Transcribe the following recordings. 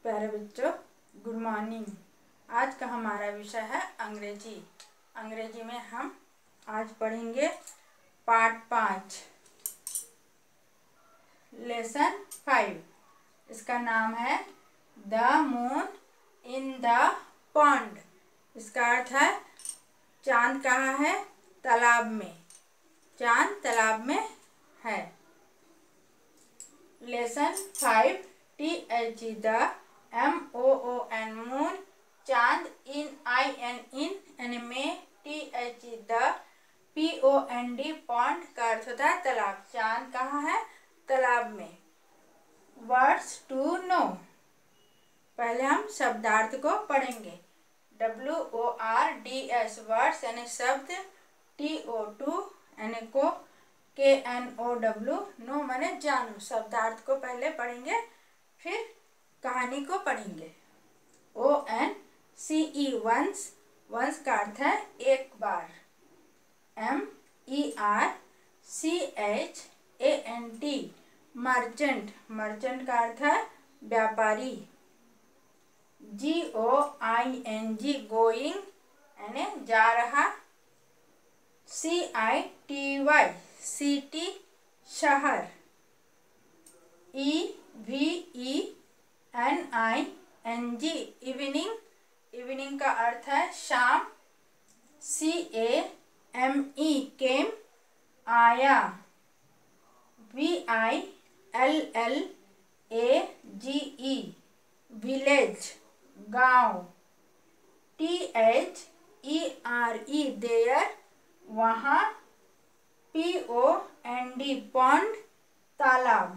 प्यारे बच्चों, good morning. आज का हमारा विषय है अंग्रेजी। अंग्रेजी में हम आज पढ़ेंगे पार्ट 5, लेसन 5। इसका नाम है the moon in the pond. इसका अर्थ है चांद कहाँ है? तालाब में। चांद तालाब में है। Lesson 5, THE the MOON moon, चांद in में THE द POND पॉन्ड का अर्थ होता है तालाब। चांद कहाँ है? तालाब में। Words to know. पहले हम शब्दार्थ को पढ़ेंगे। WORDS वर्ड्स यानी शब्द, TO2 यानी को, KNOW नो माने जानू। शब्दार्थ को पहले पढ़ेंगे, फिर कहानी को पढ़ेंगे। ONCE वंस, वंस का अर्थ है एक बार। MERCHANT मर्चेंट, मर्चेंट का अर्थ है व्यापारी। GOING गोइंग यानी जा रहा। CITY सिटी शहर। EVENING इवनिंग, इवनिंग का अर्थ है शाम। CAME केम आया। VILLAGE विलेज गांव। THERE देयर वहाँ। POND पॉन्ड तालाब।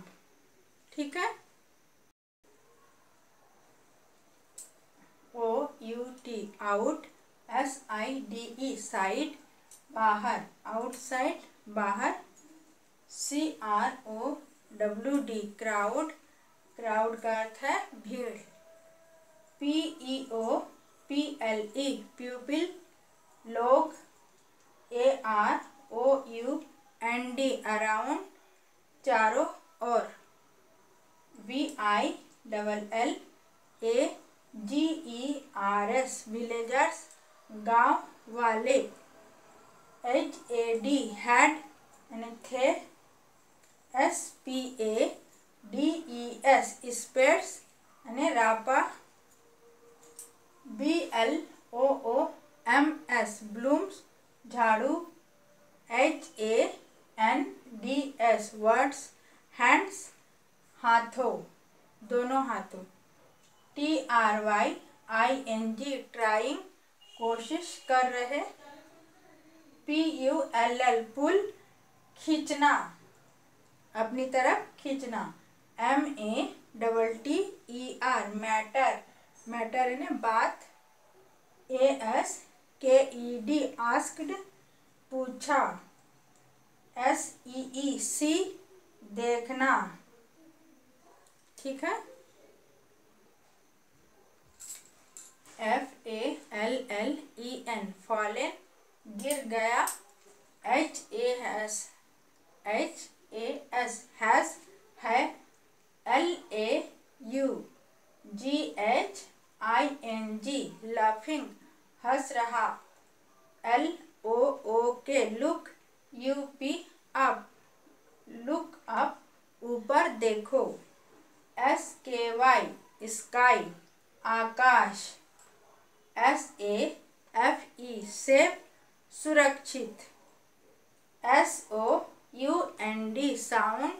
ठीक है। OUT आउट, SIDE साइड बाहर, आउटसाइड बाहर। CROWD क्राउड, क्राउड का अर्थ है भीड़। PEOPLE प्यूपिल लोग। AROUND अराउंड चारों ओर। VILLAGERS विलेजर्स गांव वाले। HAD हेड यानी थे। SPADES स्पेड्स यानी रापा। BLOOMS ब्लूम्स झाड़ू। HANDS वर्ड्स हैंड्स हाथों, दोनों हाथों। TRYING ट्राइंग कोशिश कर रहे। PULL पुल खींचना, अपनी तरफ खींचना। MATTER मैटर, मैटर यानी बात। ASKED आस्क्ड पूछा। SEEC देखना। ठीक है। FALLEN फॉलेन गिर गया। HAS हैज है। LAUGHING लाफिंग हंस रहा। LOOK look, UP up, look up ऊपर देखो। SKY स्काई आकाश। SAFE सेफ सुरक्षित। SOUND साउंड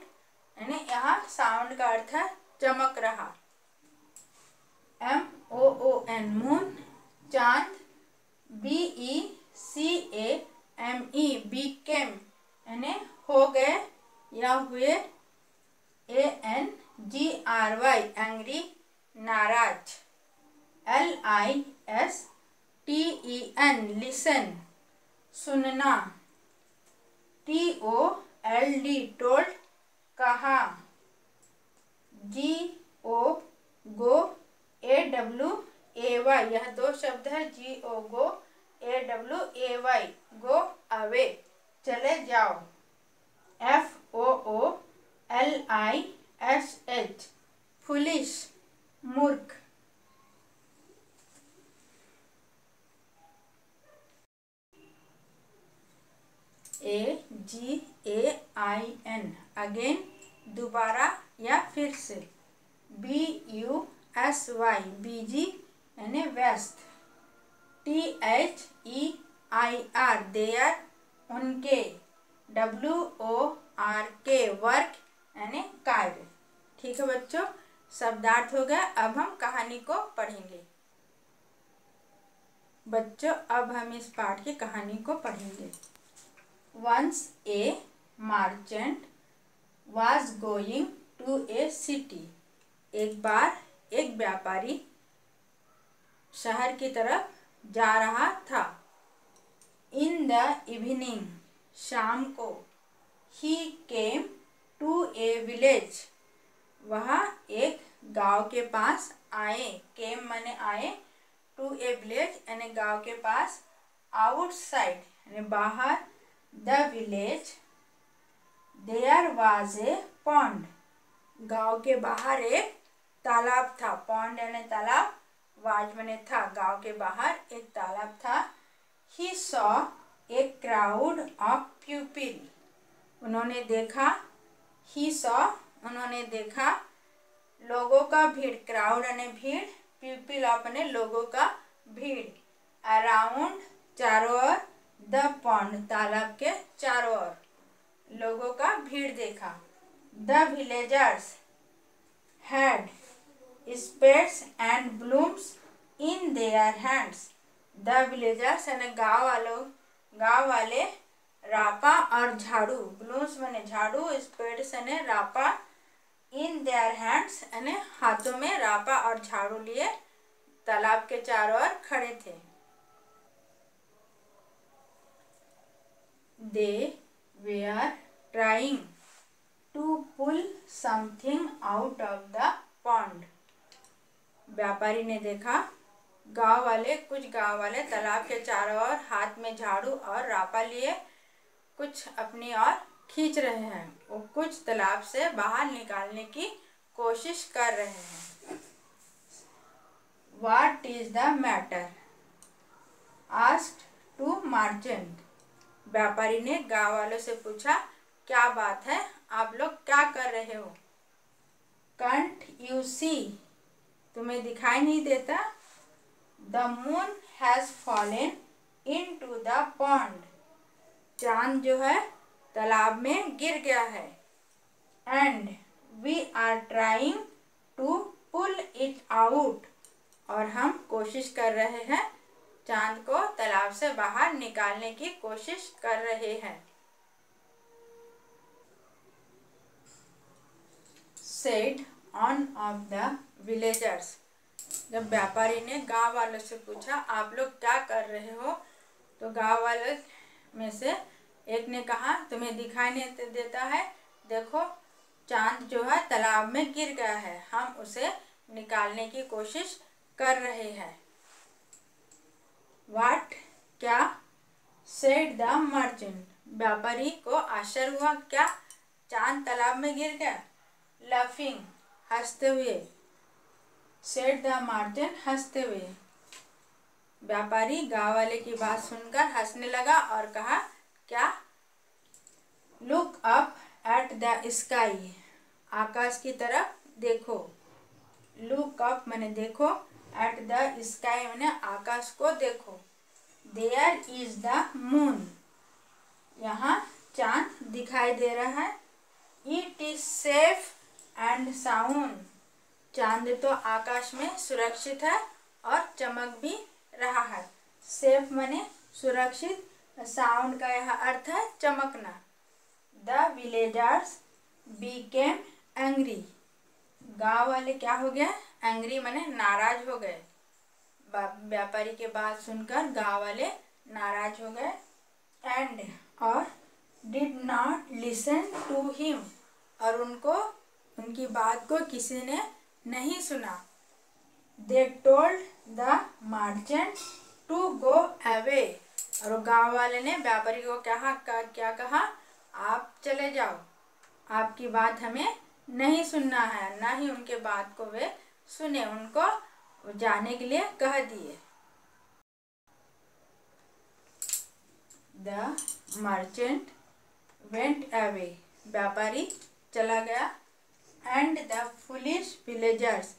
यानी यहाँ साउंड का अर्थ है चमक रहा। MOON मून चांद। BECAME बीकेम यानी हो गए या हुए। ANGRY एंग्री नाराज। LISTEN लिसन सुनना। TOLD टोल्ड कहा। GO AWAY यह दो शब्द है। GO AWAY गो अवे चले जाओ। FOOLISH फुलिश मूर्ख। AGAIN अगेन, दोबारा या फिर से। BUSY बीजी यानी व्यस्त। THEIR देयर उनके। WORK वर्क यानी कार्य। ठीक है बच्चों, शब्दार्थ हो गया। अब हम कहानी को पढ़ेंगे। बच्चों अब हम इस पाठ की कहानी को पढ़ेंगे। Once a merchant was going to a city. एक बार एक व्यापारी शहर की तरफ जा रहा था। In the evening शाम को। He came to a village वह एक गांव के पास आए। came माने आए, to a village यानी गांव के पास, outside यानी बाहर, the village there was a pond गांव के बाहर एक तालाब था। pond यानी तालाब, was माने था, गांव के बाहर एक तालाब था। He saw a crowd of people उन्होंने देखा। He saw उन्होंने देखा लोगों का भीड़, क्राउड यानी भीड़, पीपल अपने लोगों का भीड़। अराउंड चारों ओर, द पॉन्ड तालाब के चारों ओर लोगों का भीड़ देखा। The villagers had spades and blooms in their hands. The villagers यानी गाँव वाले रापा और झाड़ू, ब्लूम्स माने झाड़ू, स्पेड्स यानी रापा, इन देयर हैंड्स यानी हाथों में रापा और झाड़ू लिए तालाब के चारों ओर खड़े थे। They were trying to pull something out of the pond. व्यापारी ने देखा कुछ गांव वाले तालाब के चारों ओर हाथ में झाड़ू और रापा लिए कुछ अपनी ओर खींच रहे हैं। वो कुछ तालाब से बाहर निकालने की कोशिश कर रहे हैं। What is the matter? asked to merchant. व्यापारी ने गांव वालों से पूछा, क्या बात है, आप लोग क्या कर रहे हो? Can't you see? तुम्हें दिखाई नहीं देता? The moon has fallen into the pond. चांद जो है तालाब में गिर गया है। And we are trying to pull it out. और हम कोशिश कर रहे हैं, चांद को तालाब से बाहर निकालने की कोशिश कर रहे हैं। Said one of the villagers. जब व्यापारी ने गांव वालों से पूछा आप लोग क्या कर रहे हो, तो गांव वालों में से एक ने कहा तुम्हें दिखाई नहीं देता है, देखो चांद जो है तालाब में गिर गया है, हम उसे निकालने की कोशिश कर रहे हैं। What? क्या? said the merchant. व्यापारी को आश्चर्य हुआ, क्या चांद तालाब में गिर गया? Laughing हंसते हुए, said the merchant हंसते हुए। व्यापारी गांव वाले की बात सुनकर हंसने लगा और कहा, क्या? Look up at the sky. आकाश की तरफ देखो। Look up माने देखो, at the sky माने आकाश को देखो। There is the moon. यहाँ चांद दिखाई दे रहा है। It is safe and sound. चांद तो आकाश में सुरक्षित है और चमक भी रहा है। सेफ माने सुरक्षित, साउंड का यह अर्थ है चमकना। The villagers became angry. गांव वाले क्या हो गया? एंग्री माने नाराज हो गए। व्यापारी के बात सुनकर गांव वाले नाराज हो गए। एंड और did not listen to him, और उनकी बात को किसी ने नहीं सुना। They told the merchant to go away, और गांव वाले ने व्यापारी को क्या कहा, आप चले जाओ, आपकी बात हमें नहीं सुनना है। ना ही उनके बात को वे सुने, उनको जाने के लिए कह दिए। द मर्चेंट वेंट अवे, व्यापारी चला गया। एंड द फुलिश विलेजर्स,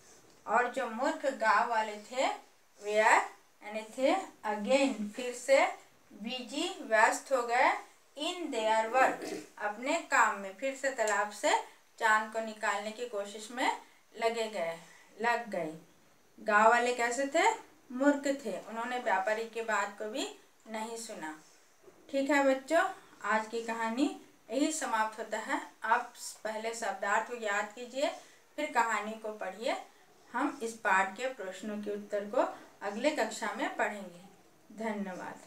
और जो मूर्ख गांव वाले थे, वेयर यानी थे, अगेन फिर से, बिजी व्यस्त हो गए, इन देयर वर्क, अपने काम में, फिर से तालाब से चांद को निकालने की कोशिश में लग गए। गांव वाले कैसे थे? मूर्ख थे, उन्होंने व्यापारी की बात को भी नहीं सुना। ठीक है बच्चों, आज की कहानी यही समाप्त होता है। आप पहले शब्दार्थ को याद कीजिए, फिर कहानी को पढ़िए। हम इस पाठ के प्रश्नों के उत्तर को अगले कक्षा में पढ़ेंगे। धन्यवाद।